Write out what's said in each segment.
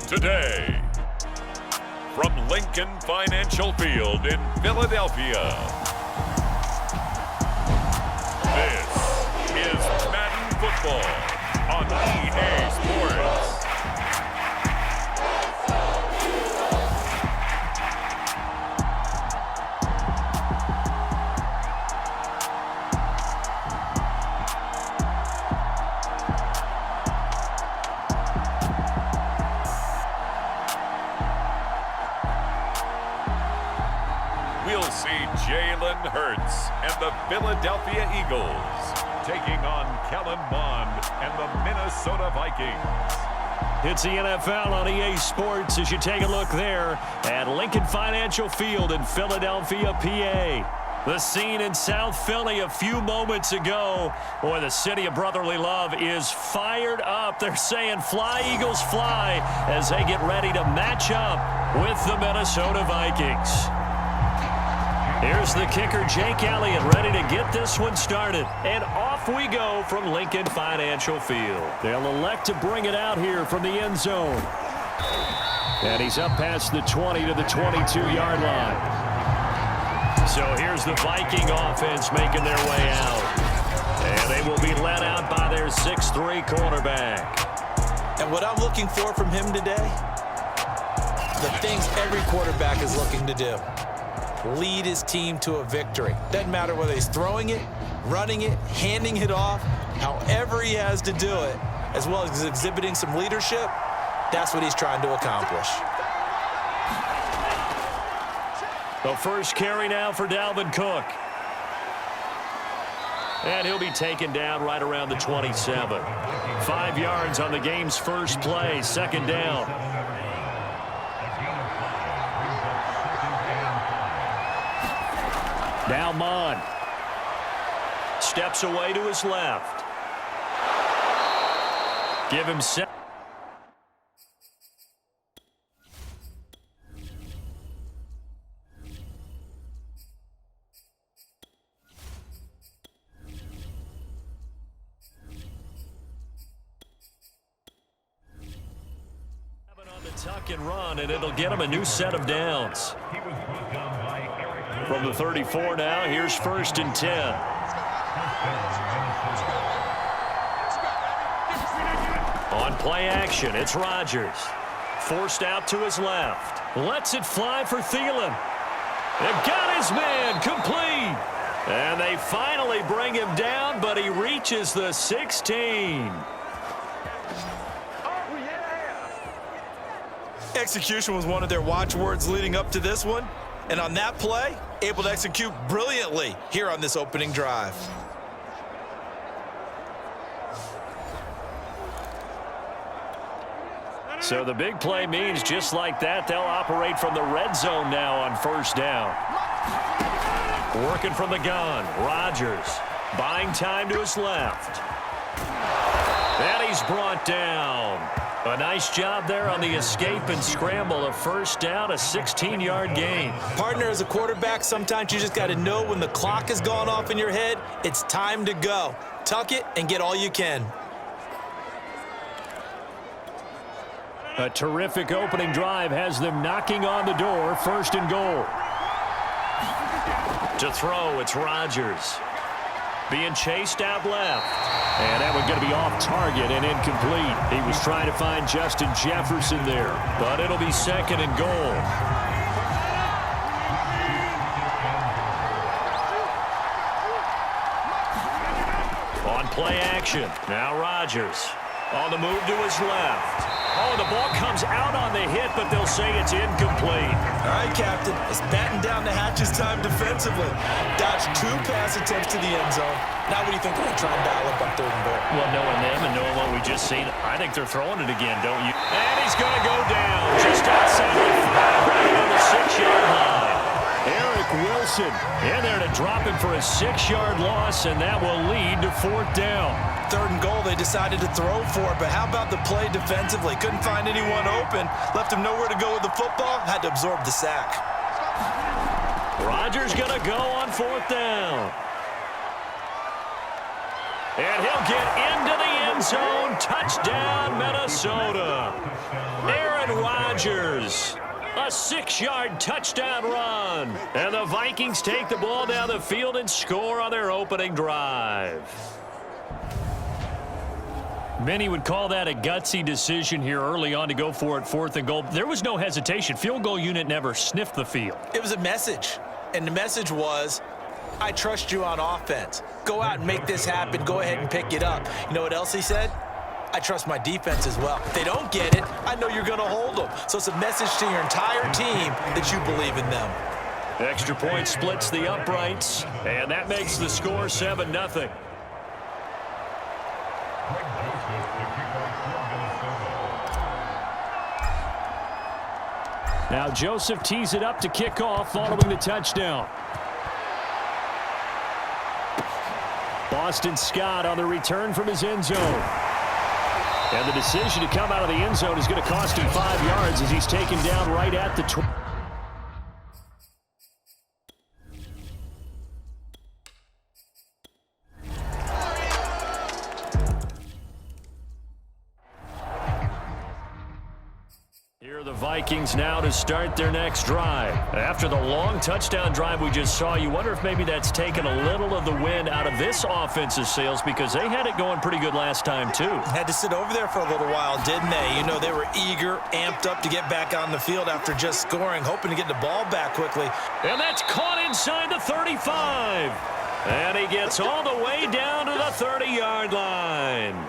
today. From Lincoln Financial Field in Philadelphia, this is Madden Football on EA Sports. We'll see Jalen Hurts and the Philadelphia Eagles taking on Kellen Mond and the Minnesota Vikings. It's the NFL on EA Sports as you take a look there at Lincoln Financial Field in Philadelphia, PA. The scene in South Philly a few moments ago. Boy, the city of brotherly love is fired up. They're saying fly, Eagles, fly as they get ready to match up with the Minnesota Vikings. Here's the kicker, Jake Elliott, ready to get this one started. And off we go from Lincoln Financial Field. They'll elect to bring it out here from the end zone. And he's up past the 20 to the 22-yard line. So here's the Viking offense making their way out. And they will be led out by their 6'3 quarterback. And what I'm looking for from him today, the things every quarterback is looking to do. Lead his team to a victory. Doesn't matter whether he's throwing it, running it, handing it off, however he has to do it, as well as exhibiting some leadership, that's what he's trying to accomplish. The first carry now for Dalvin Cook. And he'll be taken down right around the 27. 5 yards on the game's first play, second down. Now Mond steps away to his left. Give him 7. On the tuck and run, and it'll get him a new set of downs. From the 34 now, here's 1st and 10. On play action, it's Rodgers. Forced out to his left. Lets it fly for Thielen. They've got his man complete. And they finally bring him down, but he reaches the 16. Execution was one of their watchwords leading up to this one. And on that play, able to execute brilliantly here on this opening drive. So the big play means just like that, they'll operate from the red zone now on 1st down. Working from the gun, Rodgers buying time to his left. And he's brought down. A nice job there on the escape and scramble. A 1st down, a 16-yard gain. Partner, as a quarterback, sometimes you just got to know when the clock has gone off in your head, it's time to go. Tuck it and get all you can. A terrific opening drive has them knocking on the door. 1st and goal. To throw, it's Rodgers. Being chased out left. And that one's going to be off target and incomplete. He was trying to find Justin Jefferson there, but it'll be 2nd and goal. On play action, now Rodgers. On the move to his left. Oh, the ball comes out on the hit, but they'll say it's incomplete. All right, Captain. It's batten down the hatches time defensively. Dodged 2 pass attempts to the end zone. Now what do you think they're going to try and dial up on 3rd and goal? Well, knowing them and knowing what we just seen, I think they're throwing it again, don't you? And he's going to go down just outside the 5, right on the 6-yard line. Eric Wilson in there to drop him for a 6-yard loss, and that will lead to 4th down. 3rd and goal, they decided to throw for it, but how about the play defensively? Couldn't find anyone open, left him nowhere to go with the football, had to absorb the sack. Rodgers going to go on 4th down. And he'll get into the end zone. Touchdown, Minnesota. Aaron Rodgers. A 6-yard touchdown run. And the Vikings take the ball down the field and score on their opening drive. Many would call that a gutsy decision here early on to go for it 4th and goal. There was no hesitation. Field goal unit never sniffed the field. It was a message, and the message was, I trust you on offense. Go out and make this happen. Go ahead and pick it up. You know what else he said? I trust my defense as well. If they don't get it, I know you're going to hold them. So it's a message to your entire team that you believe in them. Extra point splits the uprights, and that makes the score 7-0. Now Joseph tees it up to kick off following the touchdown. Boston Scott on the return from his end zone. And the decision to come out of the end zone is going to cost him 5 yards as he's taken down right at the 20. Here are the Vikings now to start their next drive. After the long touchdown drive we just saw, you wonder if maybe that's taken a little of the wind out of this offense's sails because they had it going pretty good last time too. Had to sit over there for a little while, didn't they? You know, they were eager, amped up to get back on the field after just scoring, hoping to get the ball back quickly. And that's caught inside the 35. And he gets all the way down to the 30-yard line.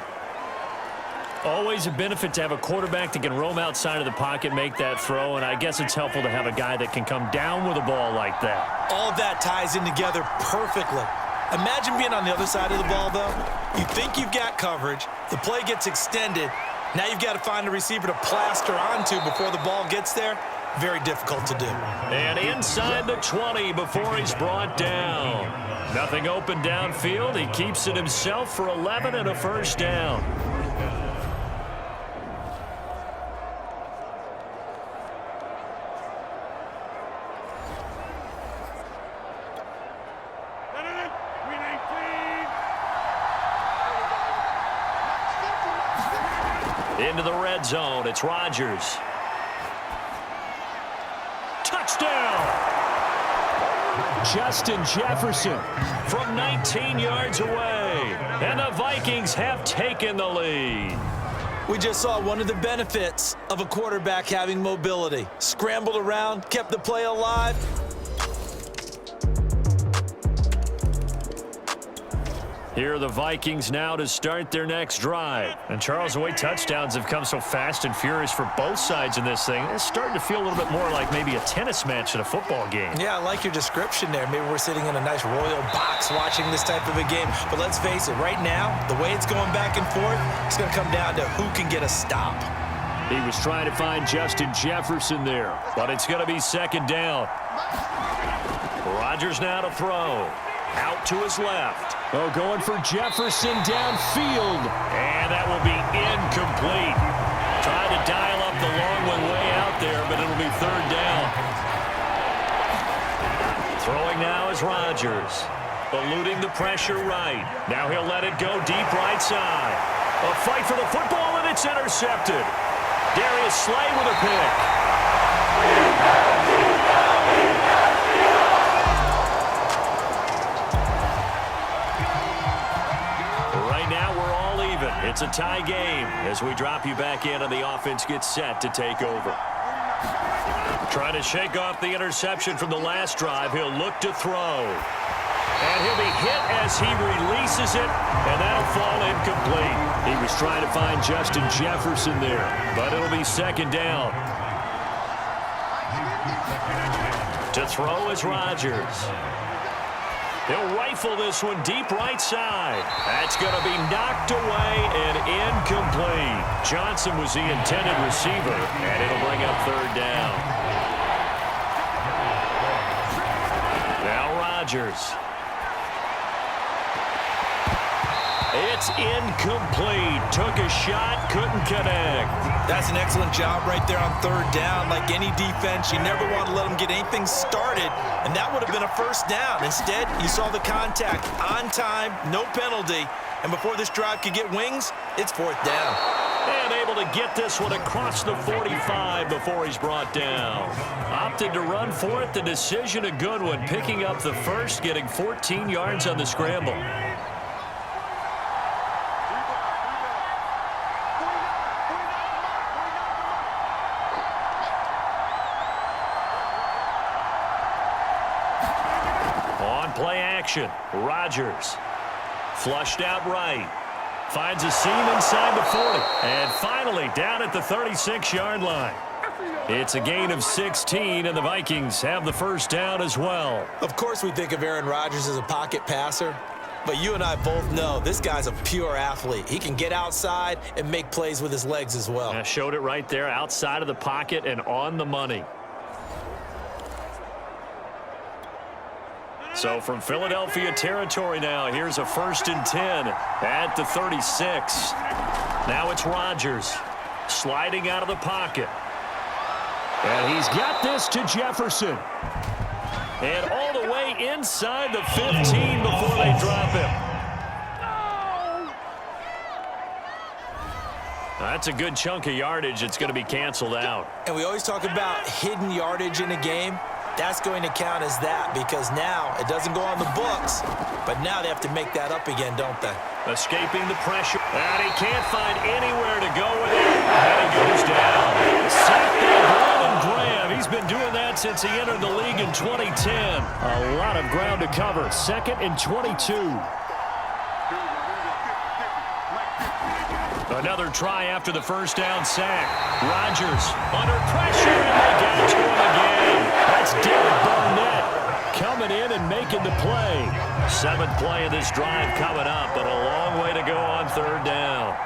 Always a benefit to have a quarterback that can roam outside of the pocket, make that throw, and I guess it's helpful to have a guy that can come down with a ball like that. All that ties in together perfectly. Imagine being on the other side of the ball, though. You think you've got coverage, the play gets extended, now you've got to find a receiver to plaster onto before the ball gets there. Very difficult to do. And inside the 20 before he's brought down. Nothing open downfield. He keeps it himself for 11 and a first down. Into the red zone, it's Rodgers. Touchdown! Justin Jefferson from 19 yards away. And the Vikings have taken the lead. We just saw one of the benefits of a quarterback having mobility. Scrambled around, kept the play alive. Here are the Vikings now to start their next drive. And Charles, the way touchdowns have come so fast and furious for both sides in this thing, it's starting to feel a little bit more like maybe a tennis match at a football game. Yeah, I like your description there. Maybe we're sitting in a nice royal box watching this type of a game. But let's face it, right now, the way it's going back and forth, it's going to come down to who can get a stop. He was trying to find Justin Jefferson there, but it's going to be second down. Rodgers now to throw. Out to his left. Oh, going for Jefferson downfield. And that will be incomplete. Trying to dial up the long one way out there, but it'll be third down. Throwing now is Rodgers. Eluding the pressure right. Now he'll let it go deep right side. A fight for the football, and it's intercepted. Darius Slay with a pick. It's a tie game as we drop you back in and the offense gets set to take over. Trying to shake off the interception from the last drive. He'll look to throw. And he'll be hit as he releases it, and that'll fall incomplete. He was trying to find Justin Jefferson there, but it'll be second down. To throw is Rodgers. He'll rifle this one deep right side. That's going to be knocked away and incomplete. Johnson was the intended receiver, and it'll bring up third down. Now Rodgers. It's incomplete. Took a shot, couldn't connect. That's an excellent job right there on third down. Like any defense, you never want to let them get anything started, and that would have been a first down. Instead, you saw the contact on time, no penalty, and before this drive could get wings, it's fourth down. And able to get this one across the 45 before he's brought down. Opted to run for it. The decision a good one. Picking up the first, getting 14 yards on the scramble. On play action, Rodgers. Flushed out right. Finds a seam inside the 40. And finally down at the 36-yard line. It's a gain of 16, and the Vikings have the first down as well. Of course we think of Aaron Rodgers as a pocket passer, but you and I both know this guy's a pure athlete. He can get outside and make plays with his legs as well. Yeah, showed it right there outside of the pocket and on the money. So from Philadelphia territory now, here's a 1st and 10 at the 36. Now it's Rodgers sliding out of the pocket. And he's got this to Jefferson. And all the way inside the 15 before they drop him. That's a good chunk of yardage. It's going to be canceled out. And we always talk about hidden yardage in a game. That's going to count as that because now it doesn't go on the books, but now they have to make that up again, don't they? Escaping the pressure. And he can't find anywhere to go with it. And he goes down. Sacked by Brandon Graham. He's been doing that since he entered the league in 2010. A lot of ground to cover. 2nd and 22. Another try after the first down sack. Rodgers under pressure, and they get to him again. That's Derek Barnett coming in and making the play. 7th play of this drive coming up, but a long way to go on 3rd down.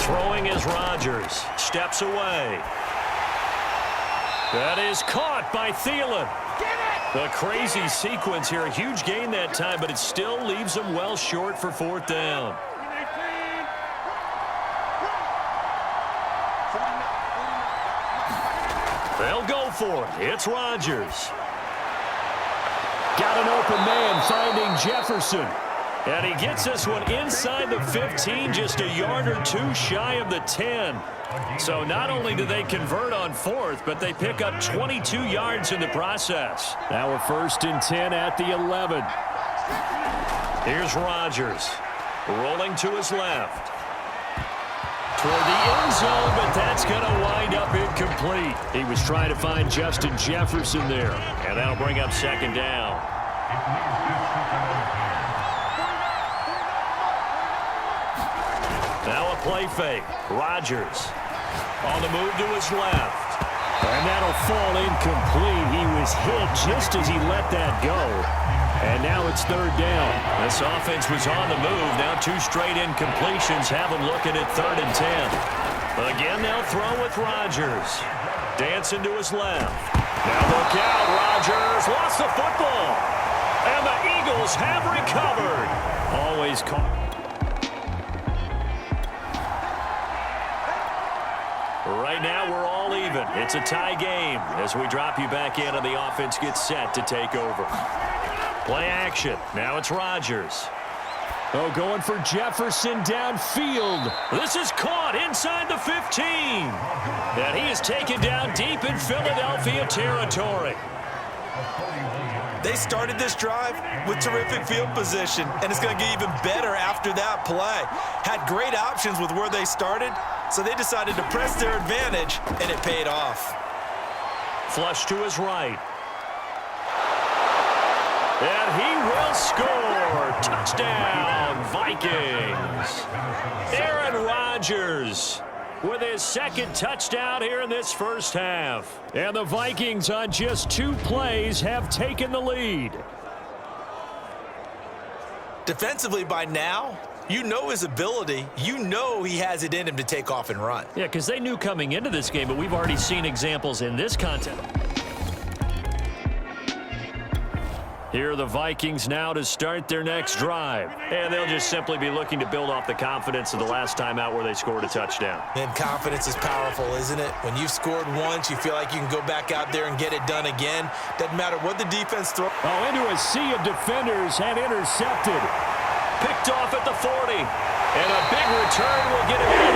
Throwing is Rodgers. Steps away. That is caught by Thielen. The crazy sequence here. A huge gain that time, but it still leaves him well short for 4th down. They'll go for it. It's Rodgers. Got an open man finding Jefferson. And he gets this one inside the 15, just a yard or two shy of the 10. So not only do they convert on 4th, but they pick up 22 yards in the process. Now a 1st and 10 at the 11. Here's Rodgers rolling to his left. Toward the end zone, but that's going to wind up incomplete. He was trying to find Justin Jefferson there, and that'll bring up 2nd down. Now a play fake. Rodgers on the move to his left. And that'll fall incomplete. He was hit just as he let that go. And now it's 3rd down. This offense was on the move. Now 2 straight incompletions have them looking at 3rd and 10. Again, they'll throw with Rodgers. Dancing to his left. Now look out. Rodgers lost the football. And the Eagles have recovered. Always caught. Right now, we're all even. It's a tie game as we drop you back in and the offense gets set to take over. Play action. Now it's Rodgers. Oh, going for Jefferson downfield. This is caught inside the 15. And he is taken down deep in Philadelphia territory. They started this drive with terrific field position, and it's going to get even better after that play. Had great options with where they started, so they decided to press their advantage, and it paid off. Flush to his right. And he will score. Touchdown, Vikings. Aaron Rodgers with his 2nd touchdown here in this first half. And the Vikings on just 2 plays have taken the lead. Defensively by now, you know his ability. You know he has it in him to take off and run. Yeah, because they knew coming into this game, but we've already seen examples in this contest. Here are the Vikings now to start their next drive. And they'll just simply be looking to build off the confidence of the last time out where they scored a touchdown. And confidence is powerful, isn't it? When you've scored once, you feel like you can go back out there and get it done again. Doesn't matter what the defense throws. Oh, into a sea of defenders and intercepted. Picked off at the 40. And a big return will get him out of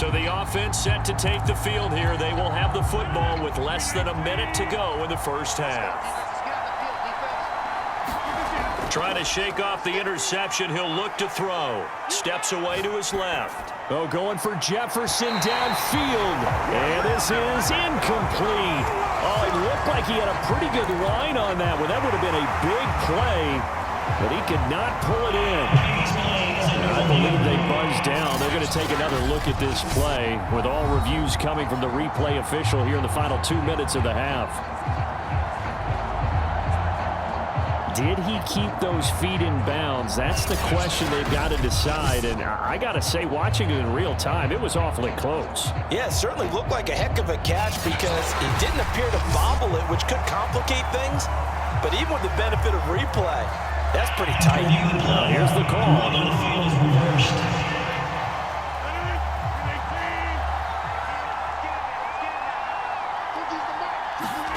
So the offense set to take the field here. They will have the football with less than a minute to go in the first half. Trying to shake off the interception. He'll look to throw. Steps away to his left. Oh, going for Jefferson downfield. And this is incomplete. Oh, it looked like he had a pretty good line on that one. That would have been a big play, but he could not pull it in. I believe they buzzed down. They're going to take another look at this play with all reviews coming from the replay official here in the final 2 minutes of the half. Did he keep those feet in bounds? That's the question they've got to decide. And I got to say, watching it in real time, it was awfully close. Yeah, it certainly looked like a heck of a catch because he didn't appear to bobble it, which could complicate things. But even with the benefit of replay, that's pretty tight. Here's the call.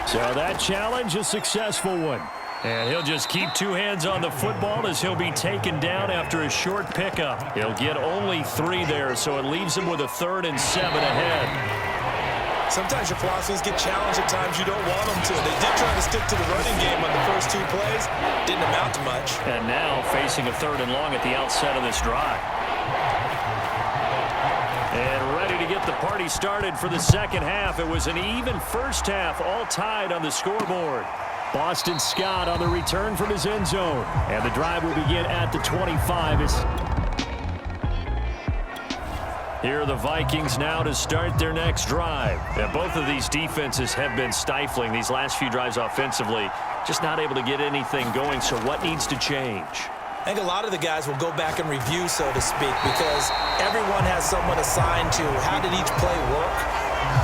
So that challenge, a successful one. And he'll just keep two hands on the football as he'll be taken down after a short pickup. He'll get only 3 there, so it leaves him with a 3rd and 7 ahead. Sometimes your philosophies get challenged at times you don't want them to. They did try to stick to the running game on the first 2 plays. Didn't amount to much. And now facing a 3rd and long at the outset of this drive. And ready to get the party started for the second half. It was an even first half, all tied on the scoreboard. Boston Scott on the return from his end zone. And the drive will begin at the 25. Here are the Vikings now to start their next drive. And both of these defenses have been stifling these last few drives offensively. Just not able to get anything going. So what needs to change? I think a lot of the guys will go back and review, so to speak, because everyone has someone assigned to how did each play work.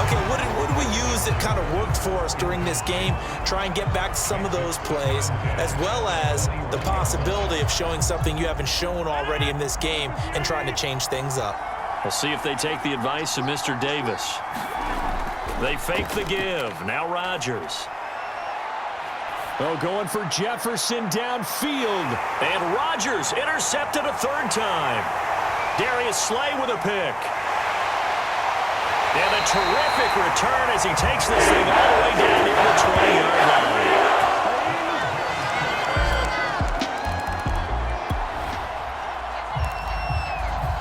Okay, what did we use that kind of worked for us during this game? Try and get back to some of those plays, as well as the possibility of showing something you haven't shown already in this game and trying to change things up. We'll see if they take the advice of Mr. Davis. They fake the give. Now Rodgers. Oh, going for Jefferson downfield. And Rodgers intercepted a 3rd time. Darius Slay with a pick. And a terrific return as he takes this thing all the way down near the 20-yard line.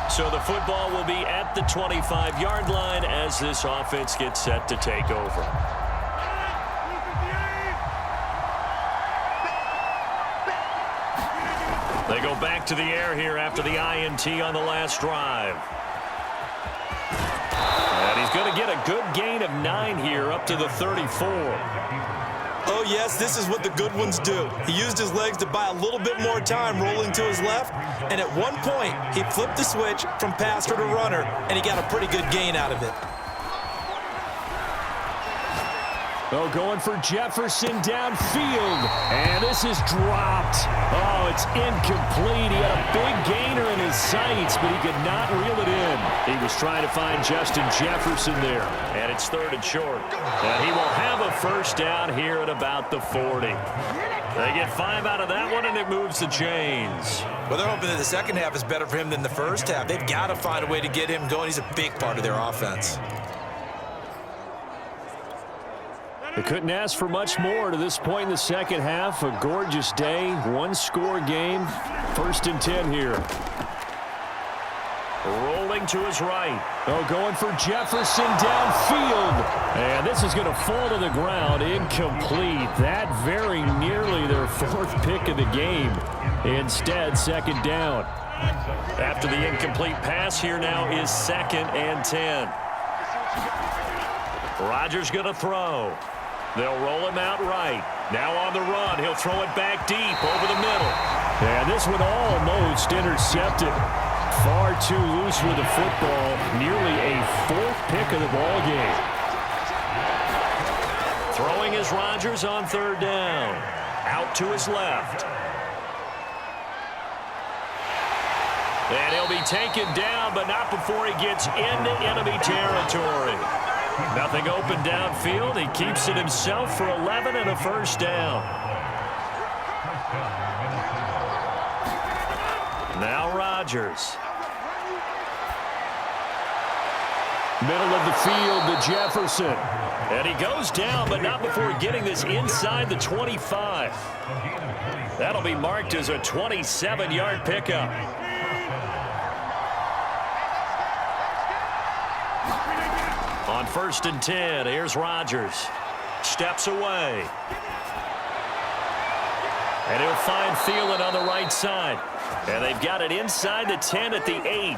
So the football will be at the 25-yard line as this offense gets set to take over. They go back to the air here after the INT on the last drive. And he's going to get a good gain of 9 here up to the 34. Oh, yes, this is what the good ones do. He used his legs to buy a little bit more time rolling to his left, and at one point, he flipped the switch from passer to runner, and he got a pretty good gain out of it. Oh, going for Jefferson downfield. And this is dropped. Oh, it's incomplete. He had a big gainer in his sights, but he could not reel it in. He was trying to find Justin Jefferson there. And it's 3rd and short. And he will have a first down here at about the 40. They get 5 out of that one, and it moves the chains. Well, they're hoping that the second half is better for him than the first half. They've got to find a way to get him going. He's a big part of their offense. They couldn't ask for much more to this point in the second half. A gorgeous day, 1-score game. 1st and 10 here. Rolling to his right. Oh, going for Jefferson downfield. And this is going to fall to the ground. Incomplete. That very nearly their 4th pick of the game. Instead, 2nd down. After the incomplete pass, here now is 2nd and 10. Rodgers going to throw. They'll roll him out right. Now on the run. He'll throw it back deep over the middle. And this one almost intercepted. Far too loose with the football. Nearly a 4th pick of the ball game. Throwing is Rodgers on 3rd down. Out to his left. And he'll be taken down, but not before he gets into enemy territory. Nothing open downfield. He keeps it himself for 11 and a first down. Now Rodgers. Middle of the field to Jefferson. And he goes down, but not before getting this inside the 25. That'll be marked as a 27-yard pickup. On 1st and 10, here's Rodgers. Steps away. And he'll find Thielen on the right side. And they've got it inside the 10 at the 8.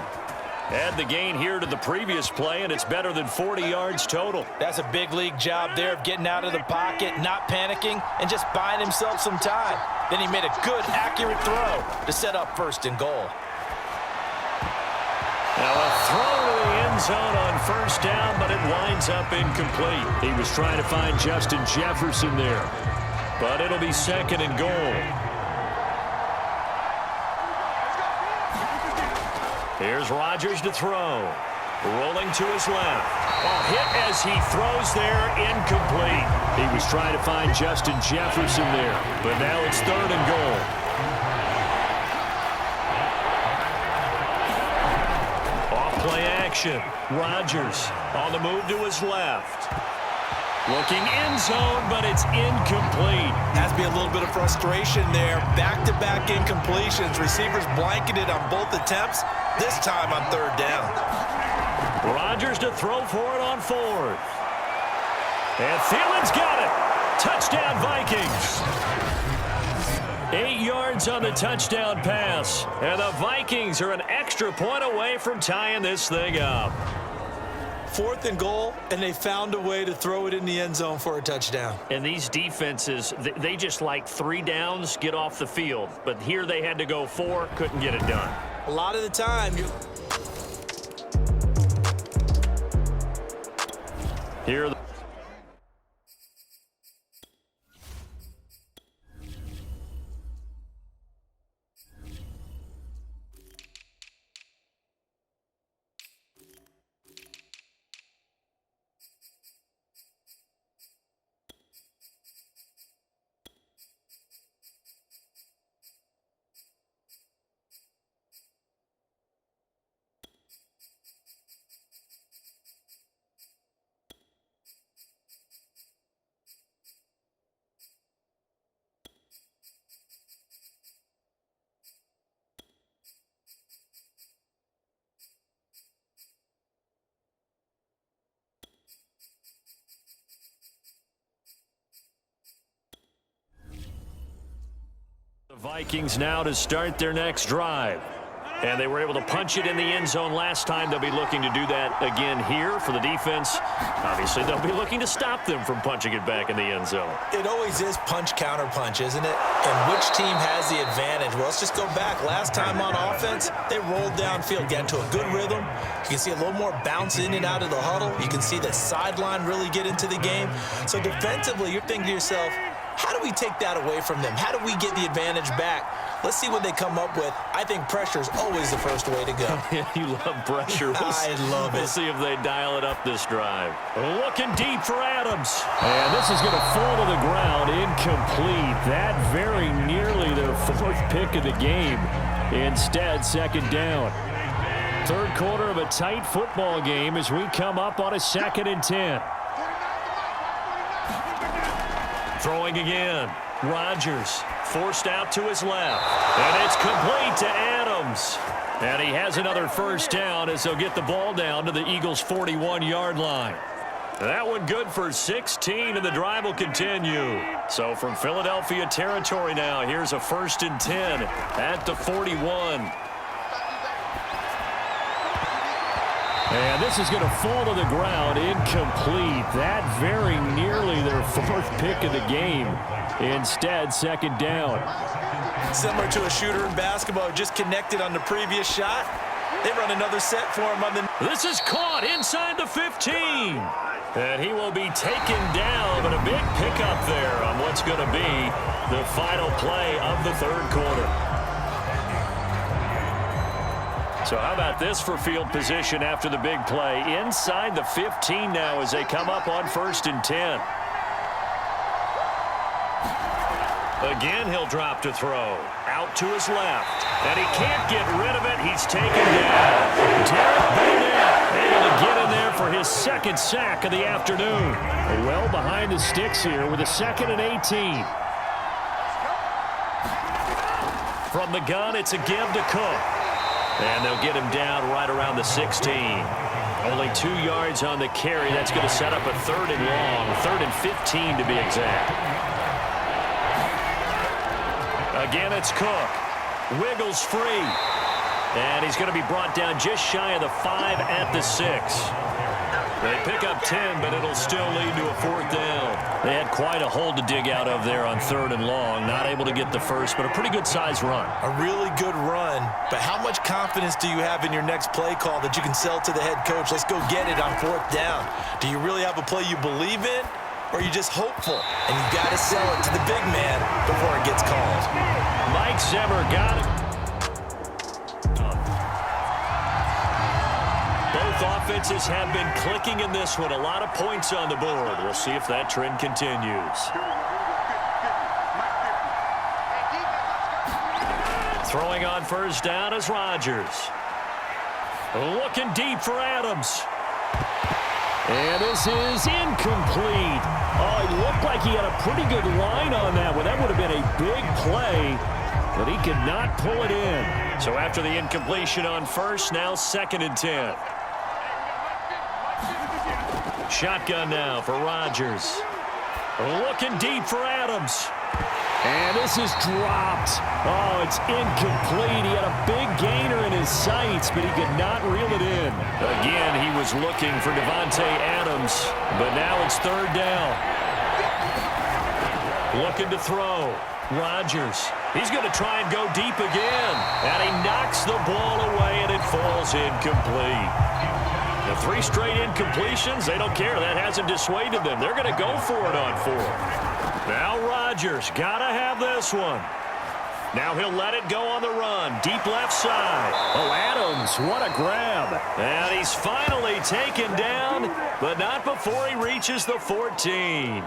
Add the gain here to the previous play, and it's better than 40 yards total. That's a big league job there of getting out of the pocket, not panicking, and just buying himself some time. Then he made a good, accurate throw to set up 1st and goal. Now a throw to the end zone on 1st down, but it winds up incomplete. He was trying to find Justin Jefferson there, but it'll be 2nd and goal. Here's Rodgers to throw. Rolling to his left. Hit as he throws there, incomplete. He was trying to find Justin Jefferson there, but now it's 3rd and goal. Off-play action. Rodgers on the move to his left. Looking end zone, but it's incomplete. Has to be a little bit of frustration there. Back-to-back incompletions. Receivers blanketed on both attempts. This time on 3rd down. Rodgers to throw for it on 4th. And Thielen's got it. Touchdown, Vikings. 8 yards on the touchdown pass. And the Vikings are an extra point away from tying this thing up. 4th and goal, and they found a way to throw it in the end zone for a touchdown. And these defenses, they just like 3 downs, get off the field. But here they had to go 4, couldn't get it done. A lot of the time, Here the Vikings now to start their next drive. And they were able to punch it in the end zone last time. They'll be looking to do that again here for the defense. Obviously, they'll be looking to stop them from punching it back in the end zone. It always is punch-counter-punch, isn't it? And which team has the advantage? Well, let's just go back. Last time on offense, they rolled downfield, got into a good rhythm. You can see a little more bounce in and out of the huddle. You can see the sideline really get into the game. So defensively, you're thinking to yourself, how do we take that away from them? How do we get the advantage back? Let's see what they come up with. I think pressure is always the first way to go. You love pressure. I love it. We'll see if they dial it up this drive. Looking deep for Adams. And this is going to fall to the ground, incomplete. That very nearly their 4th pick of the game. Instead, 2nd down. 3rd quarter of a tight football game as we come up on a 2nd and 10. Throwing again. Rodgers forced out to his left. And it's complete to Adams. And he has another 1st down as they'll get the ball down to the Eagles' 41-yard line. That one good for 16, and the drive will continue. So from Philadelphia territory now, here's a 1st and 10 at the 41. And this is going to fall to the ground, incomplete. That very nearly their 4th pick of the game. Instead, 2nd down. Similar to a shooter in basketball, just connected on the previous shot. They run another set for him on the... This is caught inside the 15. And he will be taken down, but a big pickup there on what's going to be the final play of the 3rd quarter. So how about this for field position after the big play? Inside the 15 now as they come up on 1st and 10. Again, he'll drop to throw. Out to his left. And he can't get rid of it. He's taken down. Derek Burnett able to get in there for his second sack of the afternoon. Well behind the sticks here with a 2nd and 18. From the gun, it's a give to Cook. And they'll get him down right around the 16. Only 2 yards on the carry. That's going to set up a 3rd and long. 3rd and 15 to be exact. Again, it's Cook. Wiggles free. And he's going to be brought down just shy of the 5 at the 6. They pick up 10, but it'll still lead to a 4th down. They had quite a hole to dig out of there on 3rd and long. Not able to get the first, but a pretty good-sized run. A really good run, but how much confidence do you have in your next play call that you can sell to the head coach? Let's go get it on 4th down. Do you really have a play you believe in, or are you just hopeful? And you got to sell it to the big man before it gets called. Mike Zimmer got it. Both offenses have been clicking in this one. A lot of points on the board. We'll see if that trend continues. Throwing on 1st down is Rodgers. Looking deep for Adams. And this is incomplete. Oh, it looked like he had a pretty good line on that one. That would have been a big play, but he could not pull it in. So after the incompletion on 1st, now 2nd and 10. Shotgun now for Rodgers. Looking deep for Adams. And this is dropped. Oh, it's incomplete. He had a big gainer in his sights, but he could not reel it in. Again, he was looking for Devontae Adams, but now it's 3rd down. Looking to throw. Rodgers. He's going to try and go deep again. And he knocks the ball away, and it falls incomplete. The 3 straight incompletions, they don't care. That hasn't dissuaded them. They're going to go for it on 4th. Now Rodgers, gotta have this one. Now he'll let it go on the run. Deep left side. Oh, Adams, what a grab. And he's finally taken down, but not before he reaches the 14.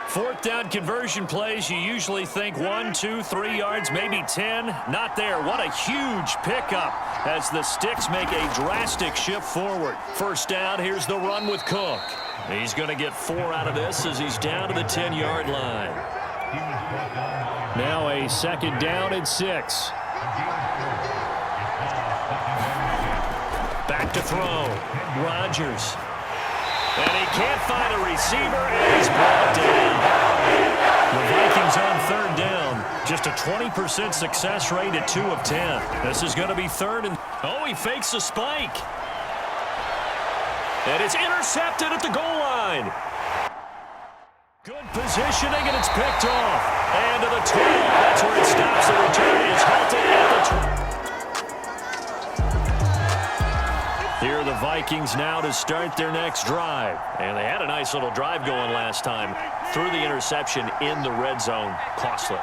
4th down conversion plays, you usually think 1, 2, 3 yards, maybe 10. Not there. What a huge pickup as the sticks make a drastic shift forward. 1st down, here's the run with Cook. He's going to get 4 out of this as he's down to the 10-yard line. Now a 2nd down and 6. Back to throw. Rodgers. And he can't find a receiver, and he's brought down. The Vikings on 3rd down. Just a 20% success rate at 2 of 10. This is going to be 3rd and... Oh, he fakes a spike. And it's intercepted at the goal line. Good positioning, and it's picked off. And to the 12. That's where it stops. The return is halted at the 12. Here are the Vikings now to start their next drive. And they had a nice little drive going last time. Threw the interception in the red zone. Costly.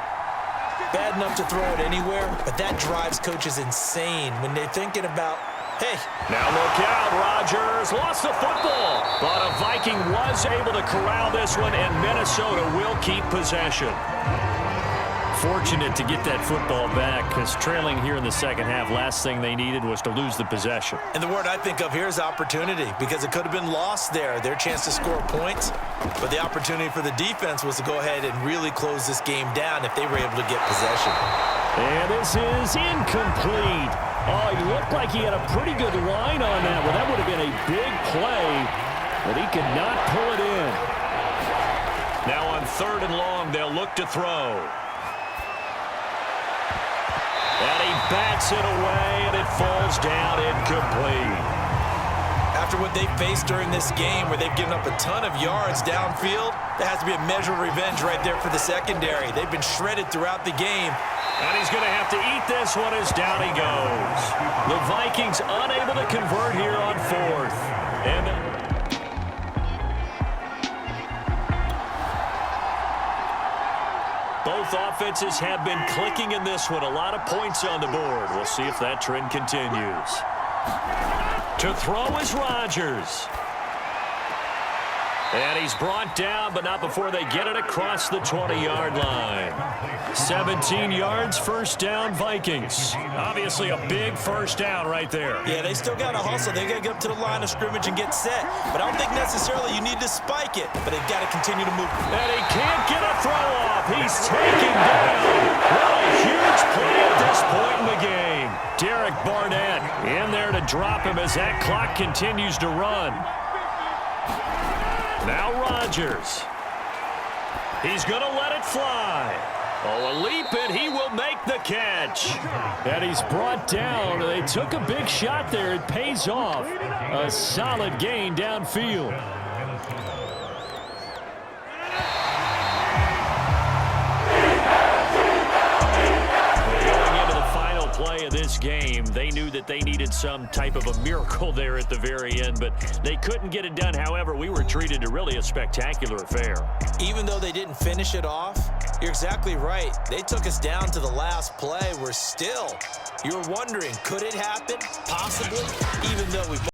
Bad enough to throw it anywhere, but that drives coaches insane when they're thinking about, hey. Now look out, Rodgers lost the football. But a Viking was able to corral this one, and Minnesota will keep possession. Fortunate to get that football back, because trailing here in the 2nd half, last thing they needed was to lose the possession. And the word I think of here is opportunity, because it could have been lost there, their chance to score points. But the opportunity for the defense was to go ahead and really close this game down if they were able to get possession. And this is incomplete. Oh, he looked like he had a pretty good line on that one. That would have been a big play, but he could not pull it in. Now on 3rd and long, they'll look to throw. And he bats it away, and it falls down incomplete. After what they faced during this game, where they've given up a ton of yards downfield, there has to be a measure of revenge right there for the secondary. They've been shredded throughout the game. And he's going to have to eat this one as down he goes. The Vikings unable to convert here on 4th. And both offenses have been clicking in this one. A lot of points on the board. We'll see if that trend continues. To throw is Rodgers. And he's brought down, but not before they get it across the 20-yard line. 17 yards, first down, Vikings. Obviously a big first down right there. Yeah, they still got to hustle. They got to get up to the line of scrimmage and get set. But I don't think necessarily you need to spike it, but they've got to continue to move. And he can't get a throw off. He's taken down. What a huge play at this point in the game. Derek Barnett in there to drop him as that clock continues to run. Now Rodgers. He's going to let it fly. Oh, a leap, and he will make the catch. And he's brought down. They took a big shot there. It pays off. A solid gain downfield. Play of this game, they knew that they needed some type of a miracle there at the very end, but they couldn't get it done. However, we were treated to really a spectacular affair. Even though they didn't finish it off, you're exactly right. They took us down to the last play. We're still, you're wondering, could it happen? Possibly, even though we've